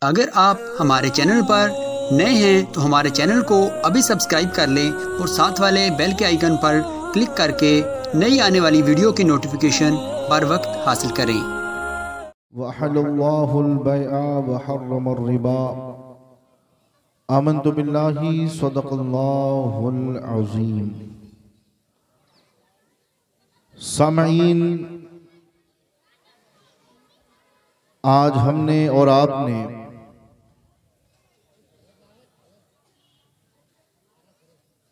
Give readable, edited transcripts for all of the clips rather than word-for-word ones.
अगर आप हमारे चैनल पर नए हैं तो हमारे चैनल को अभी सब्सक्राइब कर लें और साथ वाले बेल के आइकन पर क्लिक करके नई आने वाली वीडियो की नोटिफिकेशन बर वक्त हासिल करें। वहल्लल्लाहुल बैअ व हर्रमर रिबा आमन्तु बिल्लाहि सदक़ल्लाहुल अज़ीम। सामईन, आज हमने और आपने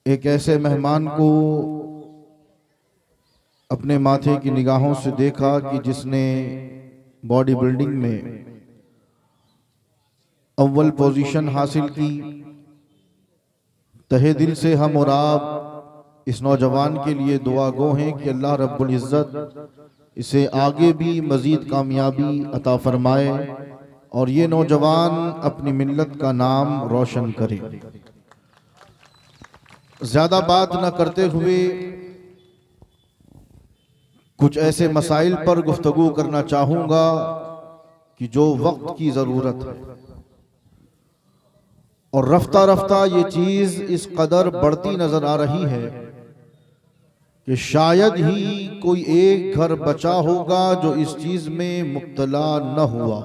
एक ऐसे मेहमान को अपने माथे की निगाहों से देखा कि जिसने बॉडी बिल्डिंग में अव्वल पोजीशन हासिल की। तहे दिल से हम और आप इस नौजवान के लिए दुआ गो हैं कि अल्लाह रब्बुल इज़्ज़त इसे आगे भी मज़ीद कामयाबी अता फरमाए और ये नौजवान अपनी मिल्लत का नाम रोशन करे। ज़्यादा बात न करते हुए कुछ ऐसे मसाइल पर गुफ्तगू करना चाहूँगा कि जो वक्त की ज़रूरत है, और रफ्ता रफ्ता ये चीज़ इस कदर बढ़ती नज़र आ रही है कि शायद ही कोई एक घर बचा होगा जो इस चीज़ में मुब्तला न हुआ।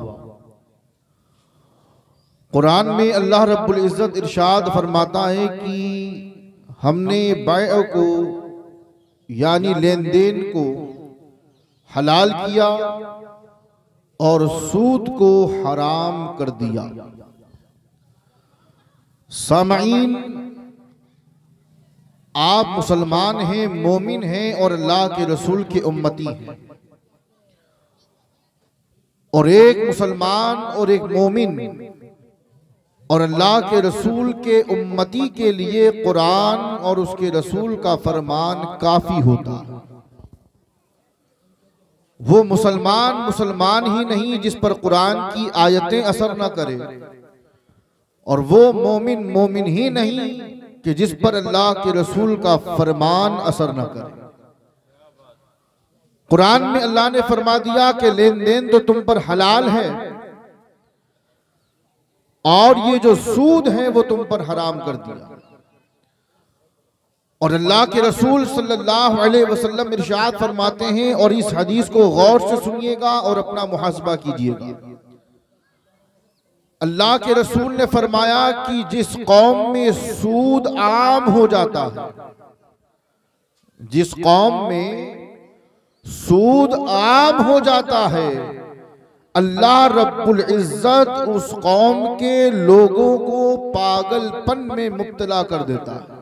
कुरान में अल्लाह रब्बुल इज़्ज़त इरशाद फरमाता है कि हमने बैअ को यानी लेन देन को हलाल किया और सूद को हराम कर दिया। सामईन, आप मुसलमान हैं, मोमिन हैं और अल्लाह के रसूल के उम्मती हैं, और एक मुसलमान और एक मोमिन और अल्लाह के रसूल के उम्मती के लिए कुरान और उसके रसूल का फरमान काफी होता है। वो मुसलमान ही नहीं जिस पर कुरान की आयतें असर न करे, और वो मोमिन ही नहीं कि जिस पर अल्लाह के रसूल का फरमान असर न करे। कुरान में अल्लाह ने फरमा दिया कि लेन देन तो तुम पर हलाल है और ये जो सूद है वो तुम पर हराम कर दिया। और अल्लाह के रसूल सल्लल्लाहु अलैहि वसल्लम इरशाद फरमाते हैं, और इस हदीस को गौर से सुनिएगा और अपना मुहासबा कीजिएगा। अल्लाह के रसूल ने फरमाया कि जिस कौम में सूद आम हो जाता है, जिस कौम में सूद आम हो जाता है, अल्लाह रब्बुल इज़्ज़त उस कौम के लोगों को पागलपन में मुब्तला कर देता है।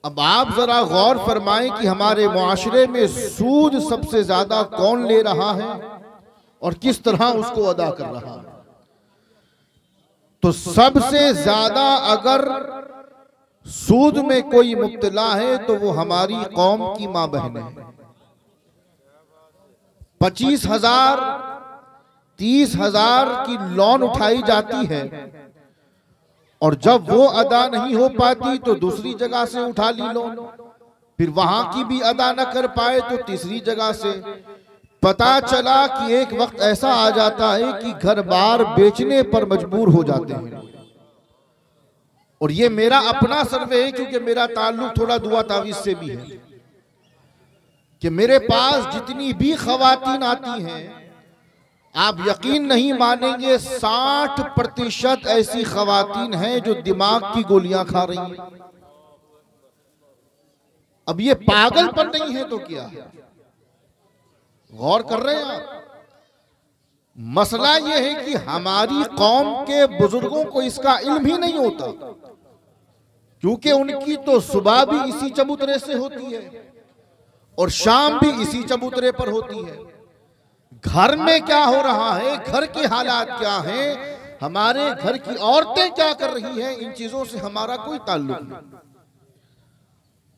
अब आप जरा गौर फरमाएं कि हमारे मुआशरे में सूद सबसे ज्यादा कौन ले रहा है और किस तरह उसको अदा कर रहा है। तो सबसे ज्यादा अगर सूद में कोई मुब्तला है तो वो हमारी कौम की मां बहनें हैं। 25,000 30,000 की लोन उठाई जाती है और जब वो अदा नहीं हो पाती तो दूसरी जगह से उठा ली लोन, फिर वहां की भी अदा न कर पाए तो तीसरी जगह से। पता चला कि एक वक्त ऐसा आ जाता है कि घर बार बेचने पर मजबूर हो जाते हैं। और ये मेरा अपना सर्वे है, क्योंकि मेरा ताल्लुक थोड़ा दुआ तावीज से भी है कि मेरे पास जितनी भी खवातीन आती हैं, आप यकीन नहीं मानेंगे 60% ऐसी खवातीन हैं जो दिमाग की गोलियां खा रही हैं। अब ये पागलपन नहीं है तो क्या है? गौर कर रहे हैं आप? मसला ये है कि हमारी कौम के बुजुर्गों को इसका इल्म ही नहीं होता, क्योंकि उनकी तो सुबह भी इसी चबूतरे से होती है और शाम भी इसी चबूतरे पर होती है। घर में क्या हो रहा है, घर के हालात क्या हैं, हमारे घर की औरतें क्या कर रही हैं, इन चीजों से हमारा कोई ताल्लुक नहीं।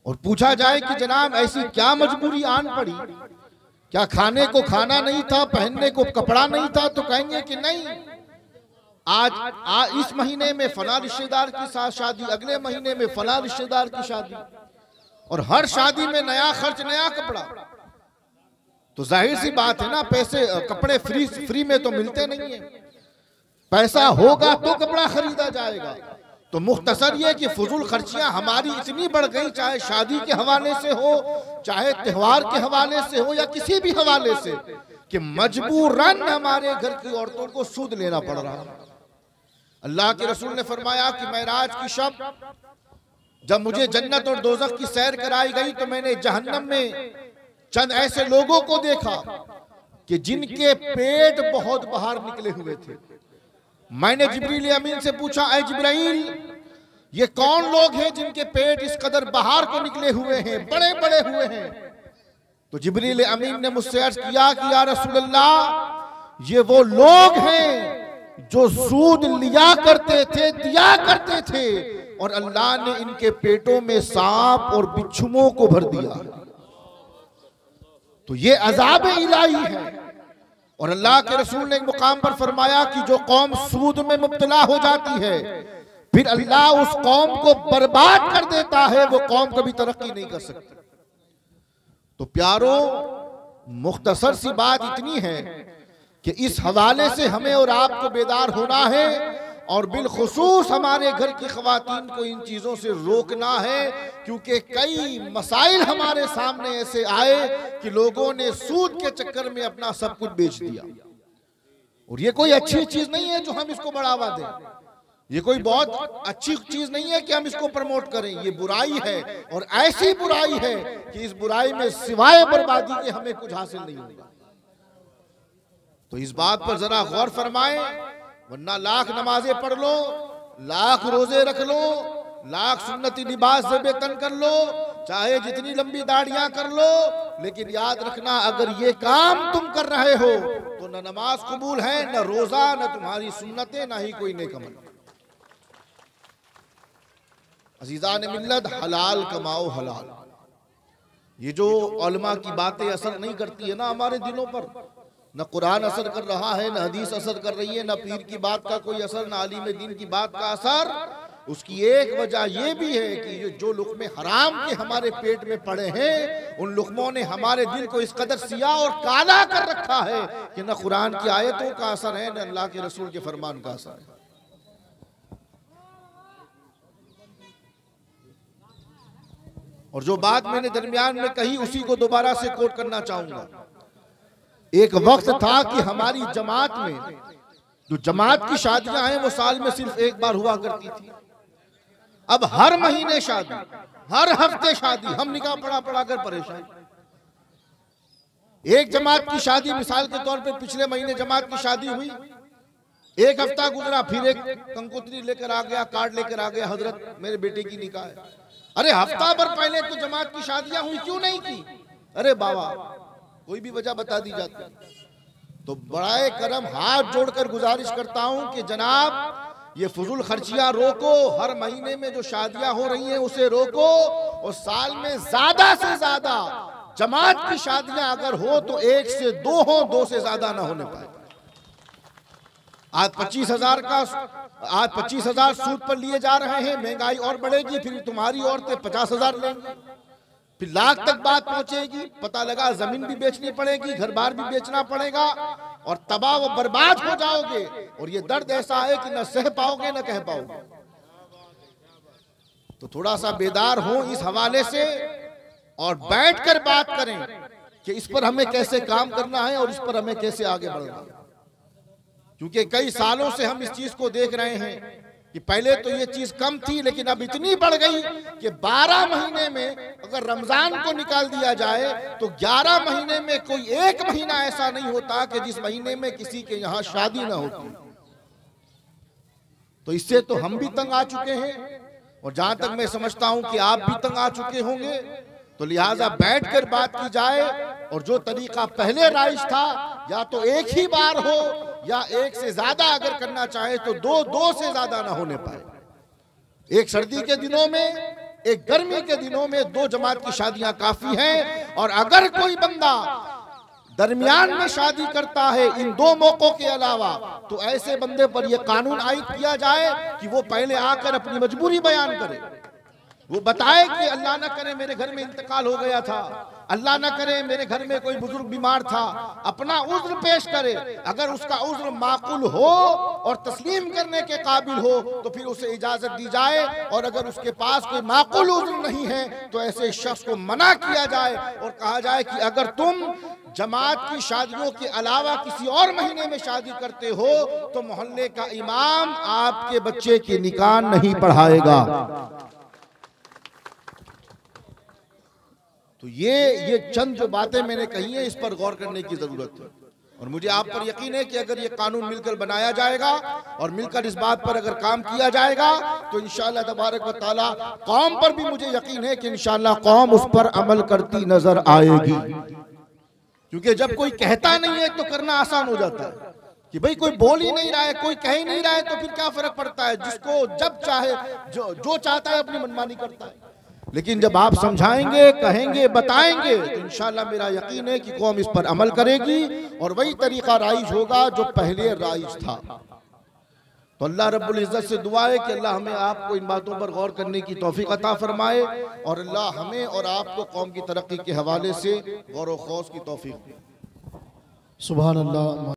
और पूछा जाए कि जनाब ऐसी क्या मजबूरी आन पड़ी, क्या खाने को खाना नहीं था, पहनने को कपड़ा नहीं था, तो कहेंगे कि नहीं, आज इस महीने में फला रिश्तेदार के साथ शादी, अगले महीने में फला रिश्तेदार की शादी, और हर शादी में नया खर्च, नया कपड़ा। तो जाहिर सी बात है ना, पैसे कपड़े फ्री में तो मिलते नहीं है, पैसा होगा तो कपड़ा खरीदा जाएगा। तो मुख्तसर ये कि फजूल खर्चियां हमारी इतनी बढ़ गई, चाहे शादी के हवाले से हो, चाहे त्योहार के हवाले से हो, या किसी भी हवाले से, कि मजबूरन हमारे घर की औरतों को सूद लेना पड़ रहा है। अल्लाह के रसूल ने फरमाया कि मेराज की शब जब मुझे जन्नत और दोज़ख की सैर कराई गई तो मैंने जहन्नम में चंद ऐसे लोगों को देखा कि जिनके पेट बहुत बाहर निकले हुए थे। मैंने जिब्रील अमीन से पूछा, ऐ जिब्राइल, ये कौन लोग हैं जिनके पेट इस कदर बाहर को निकले हुए हैं, बड़े बड़े हुए हैं? तो जिब्रील अमीन ने मुझसे अर्ज किया कि या रसूल अल्लाह, ये वो लोग हैं जो सूद लिया करते थे, दिया करते थे, और अल्लाह ने इनके पेटों में सांप और बिच्छुओं को भर दिया। तो ये अजाब इलाही है। और अल्लाह के रसूल ने एक मुकाम पर फरमाया कि जो कौम सूद में मुब्तला हो जाती है, फिर अल्लाह उस कौम को बर्बाद कर देता है, वो कौम कभी तरक्की नहीं कर सकती। तो प्यारो, मुख्तसर सी बात इतनी है कि इस हवाले से हमें और आपको बेदार होना है, और बिलखुसूस हमारे घर की खवातीन को इन चीज़ों से रोकना है, क्योंकि कई मसाइल हमारे सामने ऐसे आए कि लोगों ने सूद के चक्कर में अपना सब कुछ बेच दिया। और ये कोई अच्छी चीज़ नहीं है जो हम इसको बढ़ावा दें, ये कोई बहुत अच्छी चीज़ नहीं है कि हम इसको प्रमोट करें। ये बुराई है, और ऐसी बुराई है कि इस बुराई में सिवाय बर्बादी के हमें कुछ हासिल नहीं होगा। तो इस बात पर जरा गौर फरमाएं, वरना लाख नमाजें पढ़ लो, लाख रोजे रख लो, लाख सुन्नती लिबास से बेतन कर लो, चाहे जितनी लंबी दाढ़ियां कर लो, लेकिन याद रखना, अगर ये काम तुम कर रहे हो तो न नमाज कबूल है, न रोजा, न तुम्हारी सुन्नतें, न ही कोई नेक अमल। अजीज़ान मिल्लत, हलाल कमाओ, हलाल। ये जो उलमा की बातें असर नहीं करती है ना हमारे दिलों पर, न कुरान असर कर रहा है, न हदीस असर कर रही है, न पीर की बात का कोई असर, न आलिम दीन की बात का असर, उसकी एक वजह यह भी है कि जो लुक़्मे हराम के हमारे पेट में पड़े हैं, उन लुक़मों ने हमारे दिल को इस कदर सियाह और काला कर रखा है कि न कुरान की आयतों का असर है, न अल्लाह के रसूल के फरमान का असर है। और जो बात मैंने दरमियान में कही, उसी को दोबारा से कोट करना चाहूंगा। एक वक्त था कि हमारी जमात में, जो जमात की शादियां हैं, वो साल में सिर्फ एक बार हुआ करती थी। अब हर महीने शादी, हर हफ्ते शादी, हम निकाह पढ़ा कर परेशान। एक जमात की शादी, मिसाल के तौर पे पिछले महीने जमात की शादी हुई, एक हफ्ता गुजरा, फिर एक कंकोत्री लेकर आ गया, कार्ड लेकर आ गया, हजरत मेरे बेटे की निकाह है। अरे हफ्ता भर पहले तो जमात की शादियां हुई, क्यों नहीं की? अरे बाबा, कोई भी वजह बता दी जाती। तो बड़ाए करम हाथ जोड़कर गुजारिश करता हूं कि जनाब, ये फजूल खर्चियां रोको, हर महीने में जो शादियां हो रही हैं उसे रोको, और साल में ज्यादा से ज्यादा जमात की शादियां अगर हो तो 1 से 2 हो, 2 से ज्यादा ना होने पाए। आज 25,000 सूद पर लिए जा रहे हैं, महंगाई और बढ़ेगी, फिर तुम्हारी औरतें 50,000 लेंगी, फिर लाख तक बात पहुंचेगी, पता लगा जमीन भी बेचनी पड़ेगी, घर बार भी बेचना पड़ेगा, और तबाह व बर्बाद हो जाओगे। और ये दर्द ऐसा है कि न सह पाओगे न कह पाओगे। तो थोड़ा सा बेदार हो इस हवाले से, और बैठकर बात करें कि इस पर हमें कैसे काम करना है और इस पर हमें कैसे आगे बढ़ना है। क्योंकि कई सालों से हम इस चीज को देख रहे हैं कि पहले तो ये चीज कम थी, लेकिन अब इतनी बढ़ गई कि 12 महीने में अगर रमजान को निकाल दिया जाए तो 11 महीने में कोई एक महीना ऐसा नहीं होता कि जिस महीने में किसी के यहाँ शादी ना होती। तो इससे तो हम भी तंग आ चुके हैं, और जहां तक मैं समझता हूं कि आप भी तंग आ चुके होंगे। तो लिहाजा बैठकर बात की जाए, और जो तरीका पहले राइज था, या तो एक ही बार हो, या एक से ज्यादा अगर करना चाहे तो 2 से ज्यादा ना होने पाए। एक सर्दी के दिनों में, एक गर्मी के दिनों में 2 जमात की शादियां काफी हैं। और अगर कोई बंदा दरमियान में शादी करता है इन 2 मौकों के अलावा, तो ऐसे बंदे पर यह कानून आयद किया जाए कि वो पहले आकर अपनी मजबूरी बयान करे, वो बताए कि अल्लाह न करे मेरे घर में इंतकाल हो गया था, अल्लाह ना करे मेरे घर में कोई बुजुर्ग बीमार था, अपना उज्र पेश करे, अगर उसका उज्र माकूल हो और तस्लीम करने के काबिल हो तो फिर उसे इजाजत दी जाए, और अगर उसके पास कोई माकूल उज्र नहीं है तो ऐसे शख्स को मना किया जाए और कहा जाए कि अगर तुम जमात की शादियों के अलावा किसी और महीने में शादी करते हो तो मोहल्ले का इमाम आपके बच्चे की निकाह नहीं पढ़ाएगा। तो ये चंद जो बातें मैंने कही है इस पर गौर करने की जरूरत है, और मुझे आप पर यकीन है कि अगर ये कानून मिलकर बनाया जाएगा और मिलकर इस बात पर अगर काम किया जाएगा तो इंशाअल्लाह तबारक व तआला कौम पर भी मुझे यकीन है कि इंशाअल्लाह कौम उस पर अमल करती नजर आएगी। क्योंकि जब कोई कहता नहीं है तो करना आसान हो जाता है कि भाई कोई बोल ही नहीं रहा है, कोई कह ही नहीं रहा है, तो फिर क्या फर्क पड़ता है, जिसको जब चाहे जो चाहता है अपनी मनमानी करता है। लेकिन जब आप समझाएंगे, कहेंगे, बताएंगे तो इंशाअल्लाह मेरा यकीन है कि कौम इस पर अमल करेगी और वही तरीका राइज होगा जो पहले राइज था। तो अल्लाह रब्बुल इज्जत से दुआ है कि अल्लाह हमें आपको इन बातों पर गौर करने की तौफीक अता फरमाए और अल्लाह हमें और आपको कौम की तरक्की के हवाले से गौर व खौस की तौफीक दे। सुभान अल्लाह।